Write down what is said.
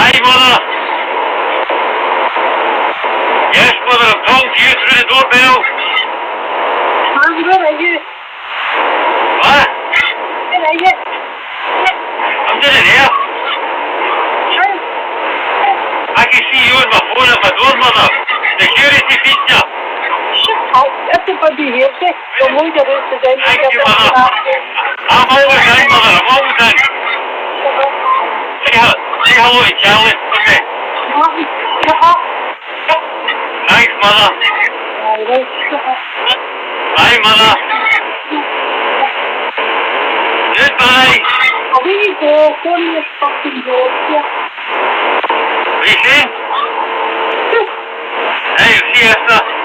Hi, mother. Yes, mother, I'm talking to you through the doorbell. Mom, where are you? What? Where are you? I'm doing it here. I can see you on my phone at my door, mother. Security feature. Shut up. Everybody hears you. You'll know your route to them. Thank you, mother. I'm always in, mother. I'm always in. Say hello to Charlie for me. Martin, shut up. Thanks, mother. Alright, shut up. Bye, mother. Goodbye. Away you go. Go on your fucking road here. What are you saying? Hey, see you after.